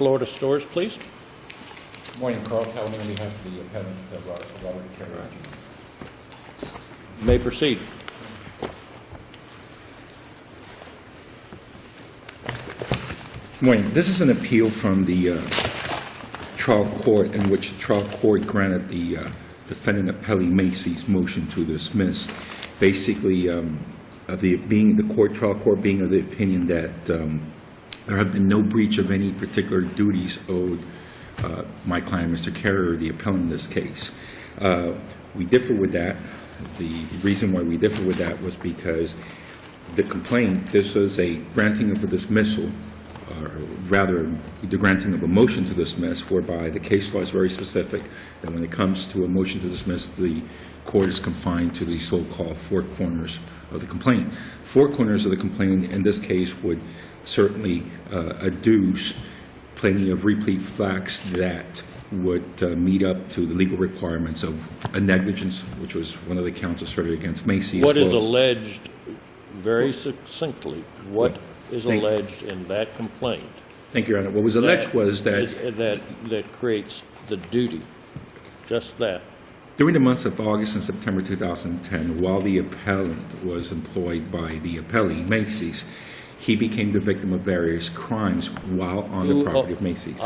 Florida stores, please. Good morning, Carl Calvin, on behalf of the appellant, Roderick Carrier Jr. You may proceed. Good morning. This is an appeal from the trial court in which the trial court granted the defendant appellee Macy's motion to dismiss. Basically, the trial court being of the opinion that there have been no breach of any particular duties owed my client, Mr. Carrier, the appellant in this case. We differ with that. The reason why we differ with that was because the complaint, this was a granting of a dismissal, or rather the granting of a motion to dismiss, whereby the case law is very specific that when it comes to a motion to dismiss, the court is confined to the so-called four corners of the complaint. Four corners of the complaint in this case would certainly adduce plenty of replete facts that would meet up to the legal requirements of a negligence, which was one of the counts asserted against Macy. What is alleged, very succinctly, what is alleged in that complaint? Thank you, Your Honor. What was alleged was that that creates the duty, just that. During the months of August and September 2010, while the appellant was employed by the appellee, Macy's, he became the victim of various crimes while on the property of Macy's.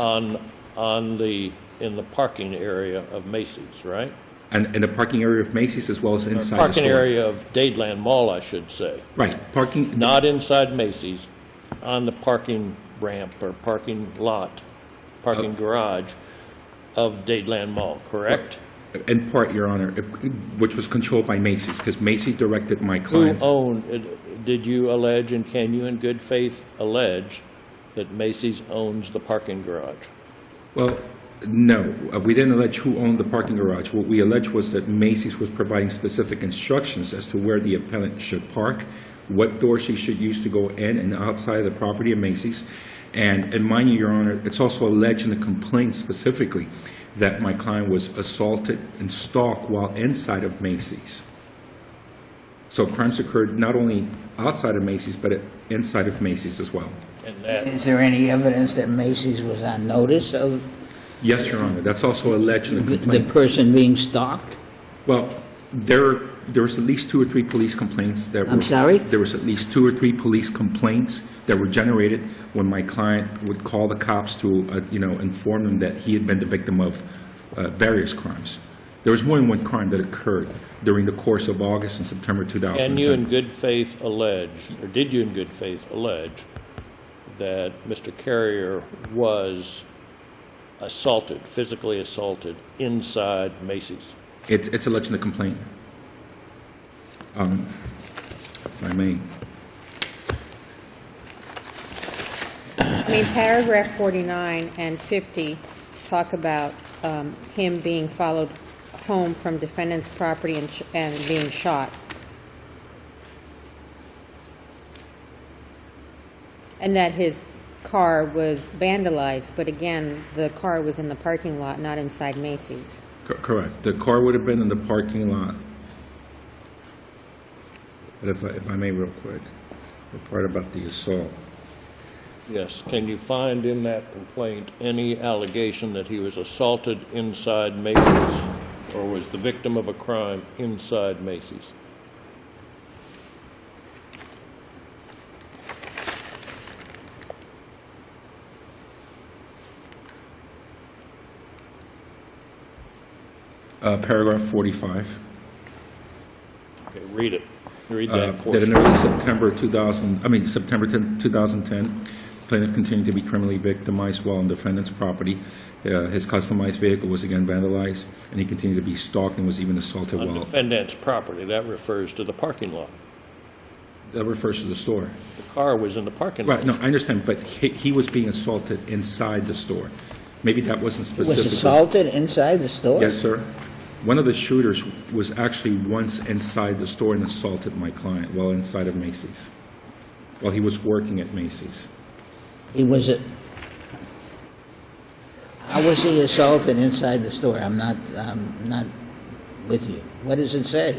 In the parking area of Macy's, right? And in the parking area of Macy's as well as inside the store. Parking area of Dadeland Mall, I should say. Right. Parking. Not inside Macy's, on the parking ramp or parking lot, parking garage of Dadeland Mall, correct? In part, Your Honor, which was controlled by Macy's, because Macy directed my client. Who owned, did you allege, and can you in good faith allege that Macy's owns the parking garage? Well, no, we didn't allege who owned the parking garage. What we alleged was that Macy's was providing specific instructions as to where the appellant should park, what doors he should use to go in and outside of the property of Macy's. And mind you, Your Honor, it's also alleged in the complaint specifically that my client was assaulted and stalked while inside of Macy's. So crimes occurred not only outside of Macy's, but inside of Macy's as well. Is there any evidence that Macy's was on notice of? Yes, Your Honor. That's also alleged in the complaint. The person being stalked? Well, there was at least 2 or 3 police complaints that were... I'm sorry? There was at least 2 or 3 police complaints that were generated when my client would call the cops to, inform them that he had been the victim of various crimes. There was more than one crime that occurred during the course of August and September 2010. Can you in good faith allege, or did you in good faith allege, that Mr. Carrier was assaulted, physically assaulted, inside Macy's? It's alleged in the complaint. If I may. I mean, paragraph 49 and 50 talk about him being followed home from defendant's property and being shot. And that his car was vandalized, but again, the car was in the parking lot, not inside Macy's. Correct. The car would have been in the parking lot. But if I may real quick, the part about the assault. Yes. Can you find in that complaint any allegation that he was assaulted inside Macy's or was the victim of a crime inside Macy's? Paragraph 45. Okay, read it. Read that That portion. in early September 10, 2010, plaintiff continued to be criminally victimized while on defendant's property. His customized vehicle was again vandalized, and he continued to be stalked and was even assaulted On while... defendant's property, that refers to the parking lot. That refers to the store. The car was in the parking lot. Right, no, I understand, but he was being assaulted inside the store. Maybe that wasn't specific. Was assaulted inside the store? Yes, sir. One of the shooters was actually once inside the store and assaulted my client while inside of Macy's, while he was working at Macy's. How was he assaulted inside the store? I'm not with you. What does it say?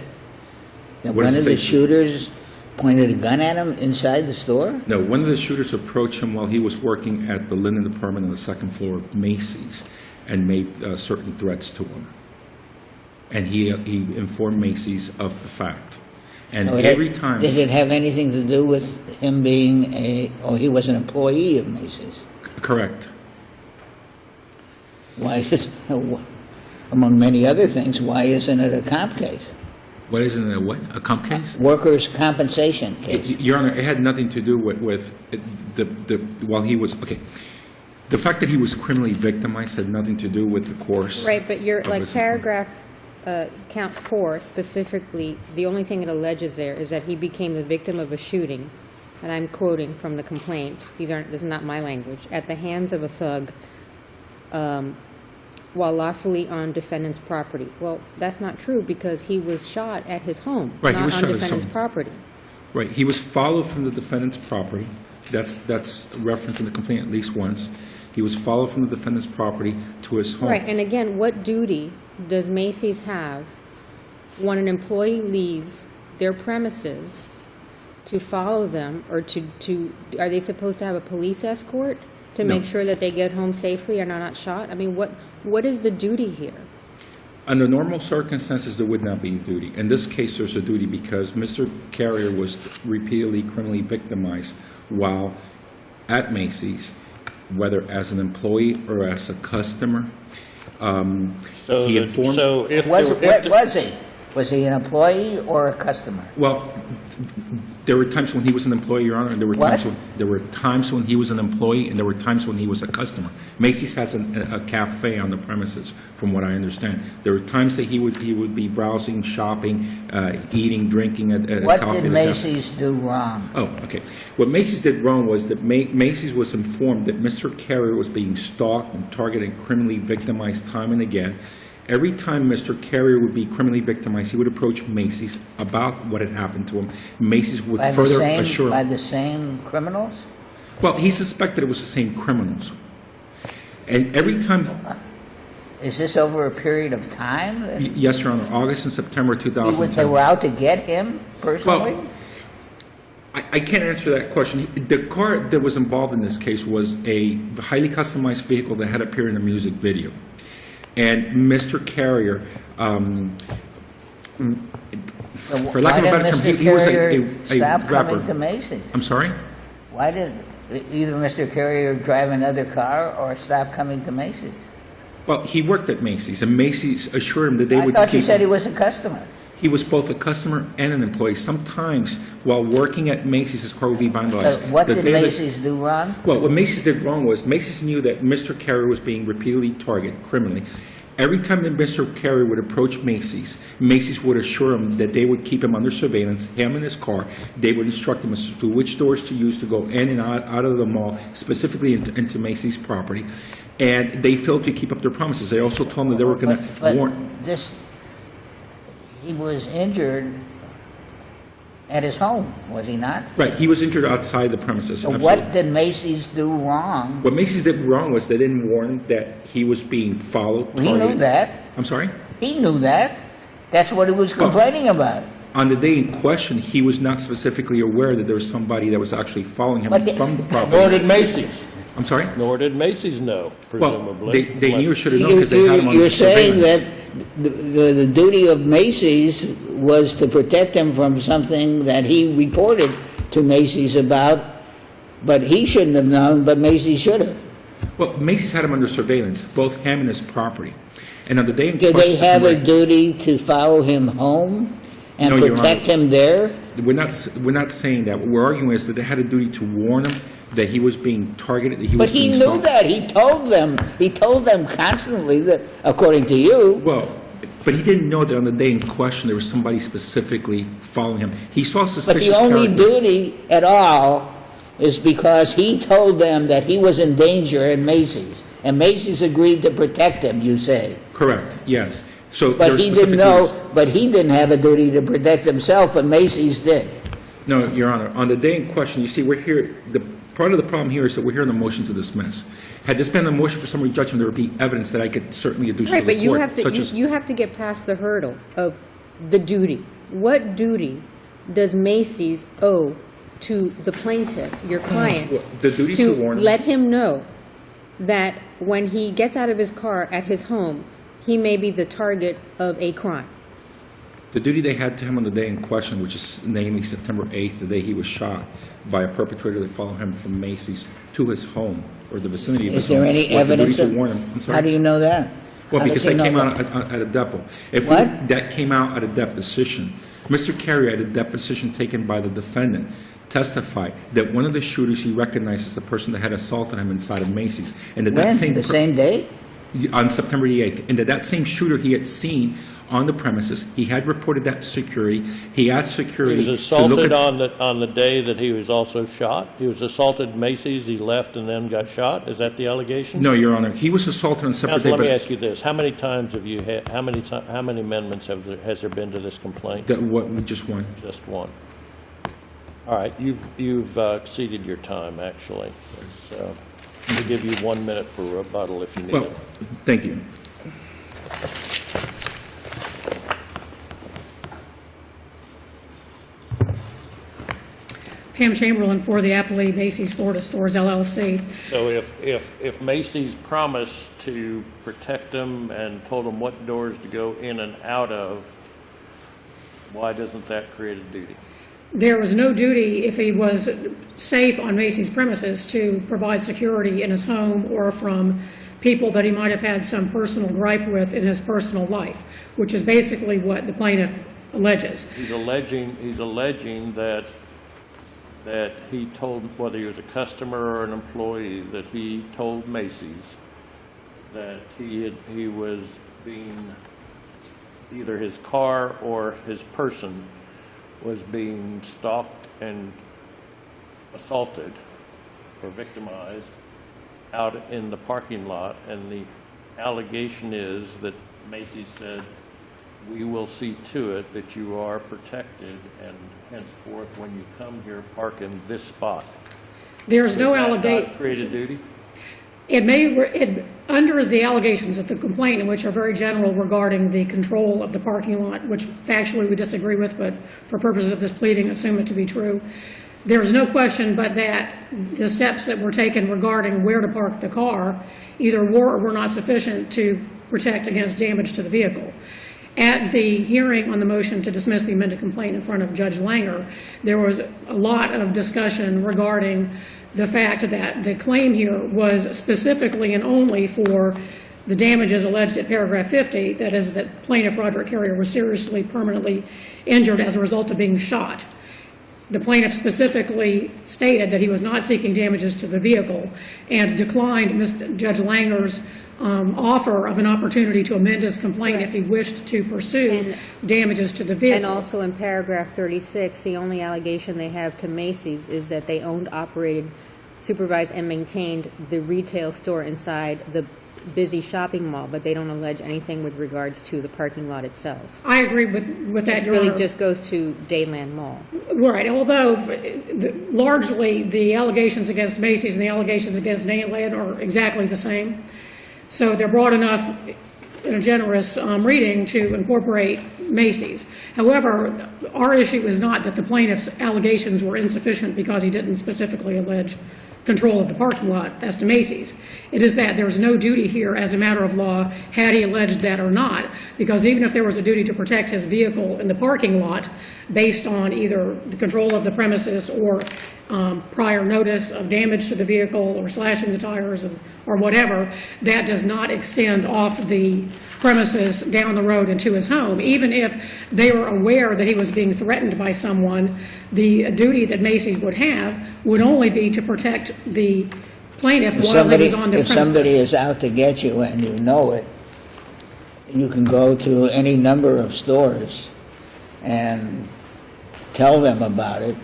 That What does one it of the say? shooters pointed a gun at him inside the store? No, one of the shooters approached him while he was working at the linen department on the second floor of Macy's and made certain threats to him. And he informed Macy's of the fact. And every time... Did it have anything to do with him being he was an employee of Macy's? Correct. Why is, among many other things, why isn't it a comp case? What isn't it, a what? A comp case? Workers' compensation case. Your Honor, it had nothing to do with while he was, okay. The fact that he was criminally victimized had nothing to do with the course. Right, but you're, of like, his- paragraph, count 4 specifically, the only thing it alleges there is that he became the victim of a shooting, and I'm quoting from the complaint, this is not my language, at the hands of a thug, while lawfully on defendant's property. Well, that's not true, because he was shot at his home, Right, he not was on shot at his defendant's home. property. Right, he was followed from the defendant's property. That's referenced in the complaint at least once. He was followed from the defendant's property to his home. Right, and again, what duty does Macy's have when an employee leaves their premises to follow them, or are they supposed to have a police escort to No. make sure that they get home safely and are not shot? I mean, what is the duty here? Under normal circumstances, there would not be a duty. In this case, there's a duty because Mr. Carrier was repeatedly criminally victimized while at Macy's, whether as an employee or as a customer. So He the- informed- so if Was, there- what if the- was he? Was he an employee or a customer? Well, there were times when he was an employee, Your Honor, and there were What? times when he was an employee, and there were times when he was a customer. Macy's has a cafe on the premises, from what I understand. There were times that he would be browsing, shopping, eating, drinking at a What coffee. did Macy's do wrong? Oh, okay. What Macy's did wrong was that Macy's was informed that Mr. Carrier was being stalked and targeted and criminally victimized time and again. Every time Mr. Carrier would be criminally victimized, he would approach Macy's about what had happened to him. Macy's would By the further same, assure by him. the same criminals? Well, he suspected it was the same criminals. And every time, Is this over a period of time? yes, Your Honor, August and September They 2010. were out to get him personally? Well, I can't answer that question. The car that was involved in this case was a highly customized vehicle that had appeared in a music video. And Mr. Carrier, for lack of a better term, he was a Stop coming rapper. to Macy's? I'm sorry? Why did either Mr. Carrier drive another car or stop coming to Macy's? Well, he worked at Macy's, and Macy's assured him that they I would thought you keep said he him. was a customer. He was both a customer and an employee. Sometimes, while working at Macy's, his car would be So vandalized. what The did day that- Macy's do wrong? Well, what Macy's did wrong was Macy's knew that Mr. Carrier was being repeatedly targeted criminally. Every time that Mr. Carrier would approach Macy's, Macy's would assure him that they would keep him under surveillance, him and his car. They would instruct him as to which doors to use to go in and out of the mall, specifically into Macy's property. And they failed to keep up their promises. They also told him that they were going to But warn. he was injured at his home, was he not? Right, he was injured outside the premises. So absolutely. what did Macy's do wrong? What Macy's did wrong was they didn't warn that he was being followed. He knew targeted. that. I'm sorry? He knew that. That's what he was Well- complaining about. On the day in question, he was not specifically aware that there was somebody that was actually following him But from the Nor property. did Macy's. I'm sorry? Nor did Macy's know, Well, presumably. they knew or unless- should have known because they had him under You're saying that surveillance. the duty of Macy's was to protect him from something that he reported to Macy's about, but he shouldn't have known, but Macy's should have. Well, Macy's had him under surveillance, both him and his property. And on the day in Do question... they have a duty to follow him home and No, Your protect Honor. him there? We're not saying that. What we're arguing is that they had a duty to warn him that he was being targeted, that he But was he being knew stalked. that. He told them constantly that, according to you. Well, but he didn't know that on the day in question there was somebody specifically following him. He saw But suspicious the only character. duty at all is because he told them that he was in danger at Macy's, and Macy's agreed to protect him, you say. Correct, yes. So there But were he specific didn't know, duties. but he didn't have a duty to protect himself, but Macy's did. No, Your Honor, on the day in question, you see, we're here, part of the problem here is that we're here on the motion to dismiss. Had this been a motion for summary judgment, there would be evidence that I could certainly adduce to Right, the but you court, have to, such as... you have to get past the hurdle of the duty. What duty does Macy's owe to the plaintiff, your client, The duty to warn him. let him know that when he gets out of his car at his home, he may be the target of a crime? The duty they had to him on the day in question, which is namely September 8th, the day he was shot by a perpetrator that followed him from Macy's to his home or the vicinity of his Is there home. any was the duty evidence to of, warn him. I'm sorry. how do you know that? Well, How does because he that know came that? out at a depo. If What? that came out at a deposition. Mr. Carrier, at a deposition taken by the defendant, testified that one of the shooters he recognized as the person that had assaulted him inside of Macy's, and that When? same The same day? on September the 8th, and that same shooter he had seen on the premises. He had reported that to security. He asked He security was to look assaulted at. on the day that he was also shot? He was assaulted in Macy's, he left and then got shot? Is that the allegation? No, Your Honor, he was assaulted on a separate Counsel, day, let me but ask you this. How many times have you had, how many amendments has there been to this complaint? that what we just won. Just one. All right, you've exceeded your time, actually. So, we'll give you 1 minute for rebuttal if you need Well, it. thank you. Pam Chamberlain for the Appalachia Macy's Florida Stores LLC. So if Macy's promised to protect them and told them what doors to go in and out of, why doesn't that create a duty? There was no duty if he was safe on Macy's premises to provide security in his home or from people that he might have had some personal gripe with in his personal life, which is basically what the plaintiff alleges. He's alleging that he told, whether he was a customer or an employee, that he told Macy's that he was being, either his car or his person was being stalked and assaulted or victimized out in the parking lot, and the allegation is that Macy's said, "We will see to it that you are protected, and henceforth, when you come here, park in this spot." There's no Does that allegation. not create a duty? Under the allegations of the complaint, which are very general regarding the control of the parking lot, which factually we disagree with, but for purposes of this pleading, assume it to be true, there is no question but that the steps that were taken regarding where to park the car either were or were not sufficient to protect against damage to the vehicle. At the hearing on the motion to dismiss the amended complaint in front of Judge Langer, there was a lot of discussion regarding the fact that the claim here was specifically and only for the damages alleged at paragraph 50, that is, that plaintiff Roderick Carrier was seriously permanently injured as a result of being shot. The plaintiff specifically stated that he was not seeking damages to the vehicle and declined Judge Langer's offer of an opportunity to amend his complaint if he wished to pursue damages to the vehicle. And also in paragraph 36, the only allegation they have to Macy's is that they owned, operated, supervised, and maintained the retail store inside the busy shopping mall, but they don't allege anything with regards to the parking lot itself. I agree with that, It Your really Honor. just goes to Dayland Mall. Right, although largely the allegations against Macy's and the allegations against Nayland are exactly the same. So they're broad enough in a generous reading to incorporate Macy's. However, our issue is not that the plaintiff's allegations were insufficient because he didn't specifically allege control of the parking lot as to Macy's. It is that there's no duty here as a matter of law had he alleged that or not, because even if there was a duty to protect his vehicle in the parking lot based on either the control of the premises or prior notice of damage to the vehicle or slashing the tires or whatever, that does not extend off the premises down the road into his home. Even if they were aware that he was being threatened by someone, the duty that Macy's would have would only be to protect the plaintiff while he was on the If somebody premises. is out to get you and you know it, you can go to any number of stores and tell them about it.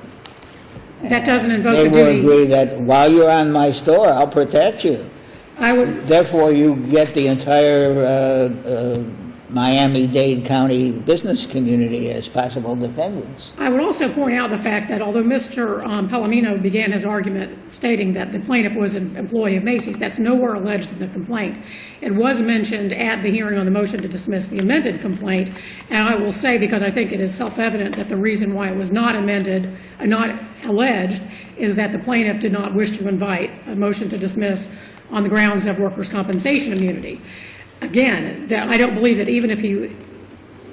That doesn't invoke They a will duty. agree that while you're on my store, I'll protect you. I would, Therefore, you get the entire Miami-Dade County business community as possible defendants. I would also point out the fact that although Mr. Palomino began his argument stating that the plaintiff was an employee of Macy's, that's nowhere alleged in the complaint. It was mentioned at the hearing on the motion to dismiss the amended complaint, and I will say, because I think it is self-evident that the reason why it was not amended, not alleged, is that the plaintiff did not wish to invite a motion to dismiss on the grounds of workers' compensation immunity. Again, I don't believe that even if he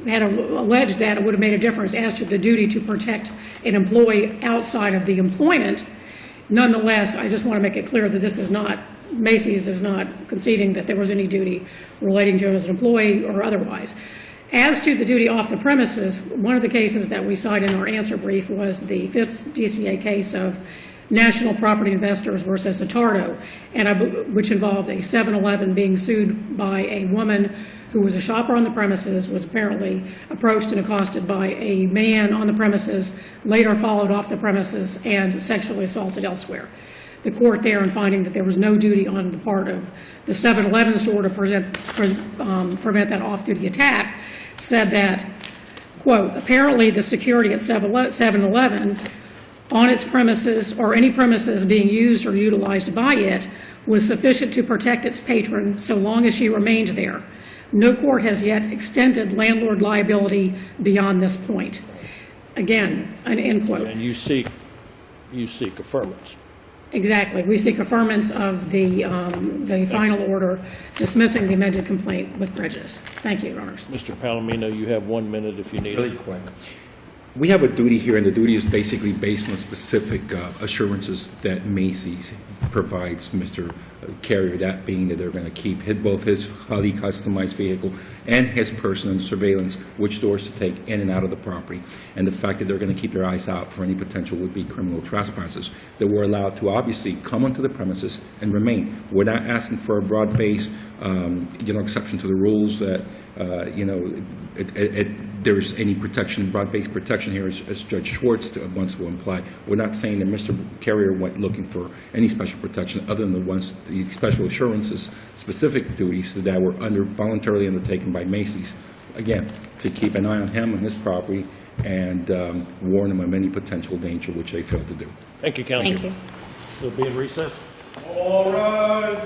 had alleged that, it would have made a difference as to the duty to protect an employee outside of the employment. Nonetheless, I just want to make it clear that this is not, Macy's is not conceding that there was any duty relating to him as an employee or otherwise. As to the duty off the premises, one of the cases that we cite in our answer brief was the 5th DCA case of National Property Investors versus Atardo, which involved a 7-Eleven being sued by a woman who was a shopper on the premises, was apparently approached and accosted by a man on the premises, later followed off the premises, and sexually assaulted elsewhere. The court there, in finding that there was no duty on the part of the 7-Eleven store to prevent that off-duty attack, said that, quote, apparently the security at 7-Eleven on its premises or any premises being used or utilized by it was sufficient to protect its patron so long as she remained there. No court has yet extended landlord liability beyond this point. Again, an end quote. And you seek affirmance. Exactly. We seek affirmance of the final order dismissing the amended complaint with prejudice. Thank you, Your Honors. Mr. Palomino, you have 1 minute if you need Really it. quick. We have a duty here, and the duty is basically based on specific assurances that Macy's provides to Mr. Carrier, that being that they're going to keep both his highly customized vehicle and his person in surveillance, which doors to take in and out of the property, and the fact that they're going to keep their eyes out for any potential would-be criminal trespassers, that we're allowed to obviously come onto the premises and remain. We're not asking for a broad-based, exception to the rules that, there's any protection, broad-based protection here, as Judge Schwartz once will imply. We're not saying that Mr. Carrier went looking for any special protection other than the special assurances, specific duties that were voluntarily undertaken by Macy's, again, to keep an eye on him and his property and warn him of any potential danger, which they failed to do. Thank you, Counsel. Thank you. We'll be in recess. All rise.